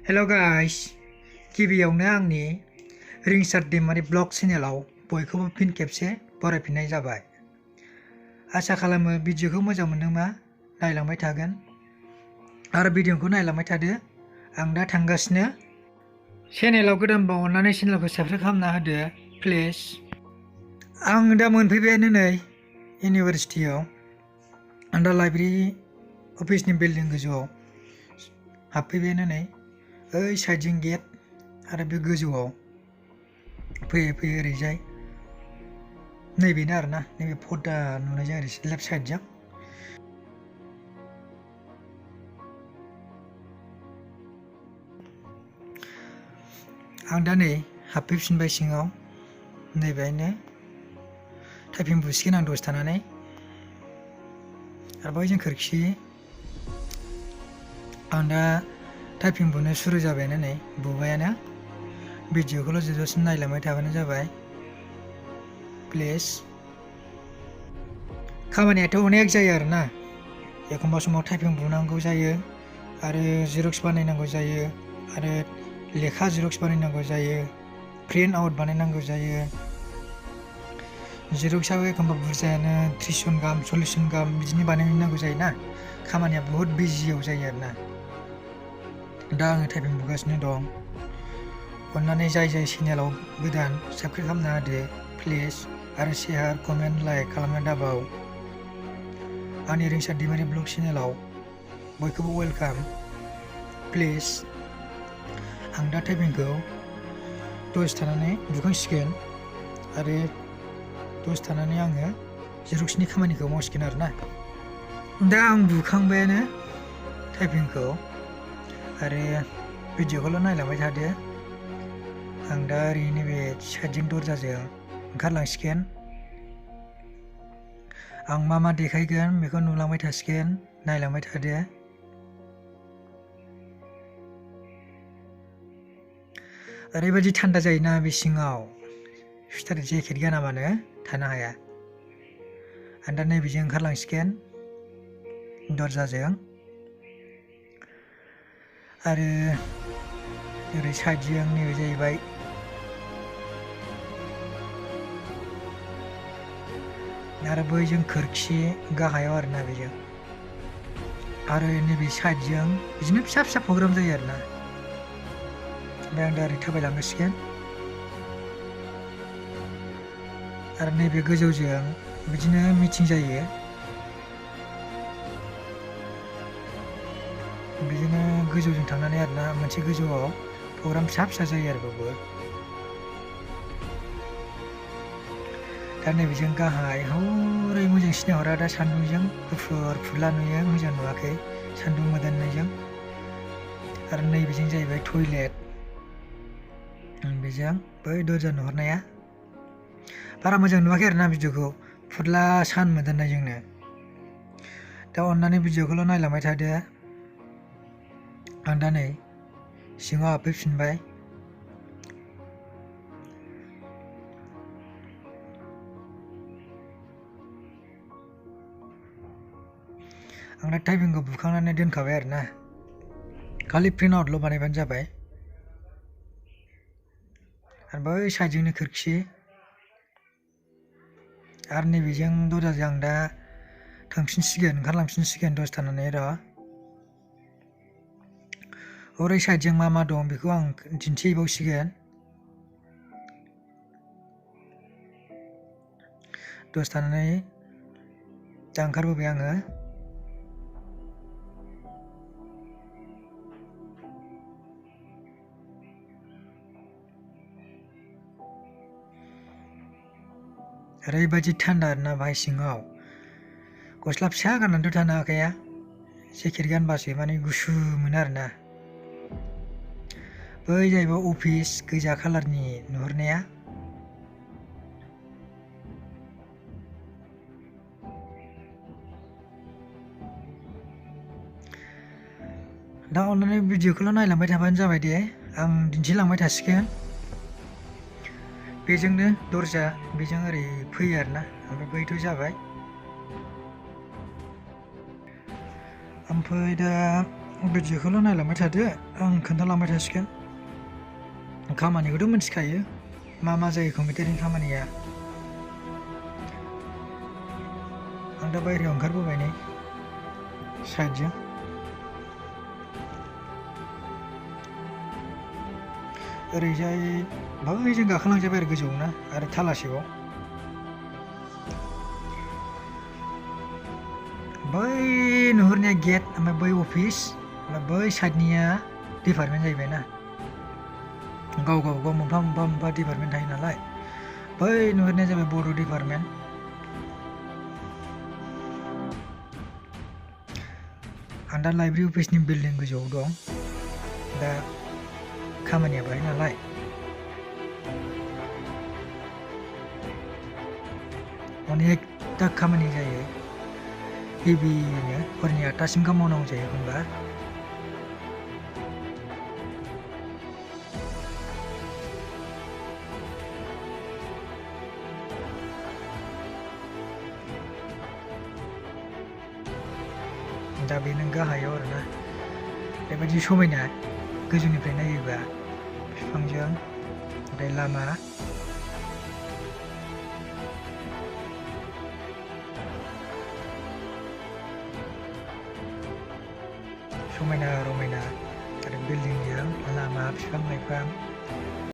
हेल' guys, गिबियावनो आंनि रिंसार दैमारि blog चेनेलाव बयखौबो फिन खेबसे बरायफिननाय जाबाय। आसा खालामो भिडिअखौ मोजां मोनदोंबा नायलांबाय थागोन आरो भिडिअखौ नायलांबाय थादो। आं दा थांगासिनो। चेनेलाव गोदानबा अननानै चेनेलखौ साबस्क्राइब खालामना होदो प्लिज। आं दा मोनफैबायानो नै इउनिभारसिटियाव। आं दा लाइब्रेरि अफिसनि बिल्डिं गोजौआव हाबफैबायानो नै। ओइ साइडजों गेट आरो बे गोजौआव फैयै फैयै ओरैजाय नैबेनो आरोना, नैबे पर्दा नुनायजों ओरै लेफ्ट साइडजों। आं दा नै हाबफैफिनबाय सिङाव। नैबेहायनो टाइपिं बुसिगोन आं दसे थानानै। आरो बैजों खोरखि आं दा टाइपिं बुनो सुरु जाबायानो नै, बुबायानो। भिडिअखौल' जोबजासिम नायलांबाय थाबानो जाबाय प्लिज। खामानियाथ' अनेक जायो आरोना। एखमबा समाव टाइपिं बुनांगौ जायो आरो जेरक्स बानायनांगौ जायो आरो लेखा जेरक्स बानायनांगौ जायो, प्रिन्ट आउट बानायनांगौ जायो। जेरक्सआबो एखमबा बुरजायानो 30 जन गाहाम 40 जन गाहाम बिदिनो बानायनांगौ जायोना। खामानिया बहुत बिजियाव जायो आरोना। दा आङो टाइपिं बुगासिनो दं। अननानै जाय चेनेलाव गोदान साबस्क्राइब खालामना होदो प्लिज आरो शेयार कमेन्ट लाइक खालामनो दाबाव। आंनि रिंसार दैमारि ब्लग चेनेलाव बयखौबो वेलकाम प्लिज। आं दा टाइपिंखौ दसे थानानै बुखांसिगोन आरो दसे थानानै आङो जेरक्सनि खामानिखौ मावसिगोन आरोना। दा आं बुखांबायानो टाइपिंखौ आरो भिडिअखौल' नायलांबाय थादो। आं दा ओरैनो बे साइडजों दरजाजों ओंखारलांसिगोन। आं मा मा देखायगोन बेखौ नुलांबाय थासिगोन, नायलांबाय थादो। ओरैबायदि थान्दा जायोना बे सिङाव, सुइटार जेकेट गानाबानो थानो हाया। आं दा नैबेजों ओंखारलांसिगोन दरजाजों आरो ओरै साइडजों नैबे जाहैबाय आरो बैजों खोरखि गाहायाव आरोना बेजों। आरो नैबे साइडजों बिदिनो फिसा फिसा प्रग्राम जायो आरोना। ओमफ्राय आं दा ओरै थाबायलांसिगोन आरो नैबे गोजौजों बिदिनो मिटिं जायो। बिदिनो गोजौजों थांनानै आरोना, मोनसे गोजौआव प्रग्राम फिसा फिसा जायो आरो बावबो। दा नैबेजों गाहाय हरै मोजां सिनायहरा, दा सान्दुंजों गुफुर फुरला नुयो, मोजां नुवाखै सान्दुं मोदाननायजों। आरो नैबेजों जाहैबाय टयलेट। बेजों बै दरजा नुहुरनाया बारा मोजां नुवाखै आरोना भिडिअखौ, फुरला सान मोदाननायजोंनो। दा अननानै भिडिअखौल' नायलांबाय थादो। आं दा नै सिङाव हाबफैफिनबाय। आं दा टाइपिंखौ बुखांनानै दोनखाबाय आरोना, खालि प्रिन्ट आउटल' बानायबानो जाबाय। आरो बै साइडजोंनो खोरखि आरो नैबेजों दरजाजों आं दा थांफिनसिगोन, ओंखारलांफिनसिगोन दसे थानानै र'। हरै साइडजों मा मा दं बेखौ आं दिन्थिहैबावसिगोन। दसे थानानै दा ओंखारबोबाय आङो। ओरैबायदि थान्दा आरोना बाहाय सिङाव। गस्ला फिसा गाननानैथ' थानो हाखाया, जेकेट गानबासो माने गुसु मोनो आरोना। बै जाहैबाय अफिस, गोजा कालारनि नुहुरनाया। दा अननानै भिडिअखौल' नायलांबाय थाबानो जाबाय दे, आं दिन्थिलांबाय थासिगोन। बेजोंनो दरजा, बेजों ओरै फैयो आरोना, ओमफ्राय बैथ' जाबाय। ओमफ्राय दा भिडिअखौल' नायलांबाय थादो आं खोन्थालांबाय थासिगोन खामानिखौथ' मिथिखायो मा मा जायो कम्पिउटारनि खामानिया आं दा बायहेरायाव ओंखारबोबाय नै साइडजों ओरैजाय बैजों गाखोलांजाबाय आरो गोजौआव ना आरो थालासेबाव बै नुहुरनाया गेट ओमफ्राय बै अफिस ओमफ्राय बै साइडनिया डिपार्टमेन्ट जाहैबाय ना गाव गावबागाव मोनफा मोनफा मोनफा डिपार्टमेन्ट थायो नालाय बै नुहुरनाया जाबाय बड' डिपार्टमेन्ट आं दा लाइब्रेरि अफिसनि बिल्डिं गोजौआव दं दा खामानिया बाहाय नालाय अनेकथा खामानि जायो हेभिनो हरनि 8टासिम मावनांगौ जायो एखनबा दा बेनो गाहायाव आरोना बेबायदि समायना गोजौनिफ्राय नायोबा बिफांजों ओमफ्राय लामा समायना रमायना आरो बिल्डिंजों लामा बिफां लाइफां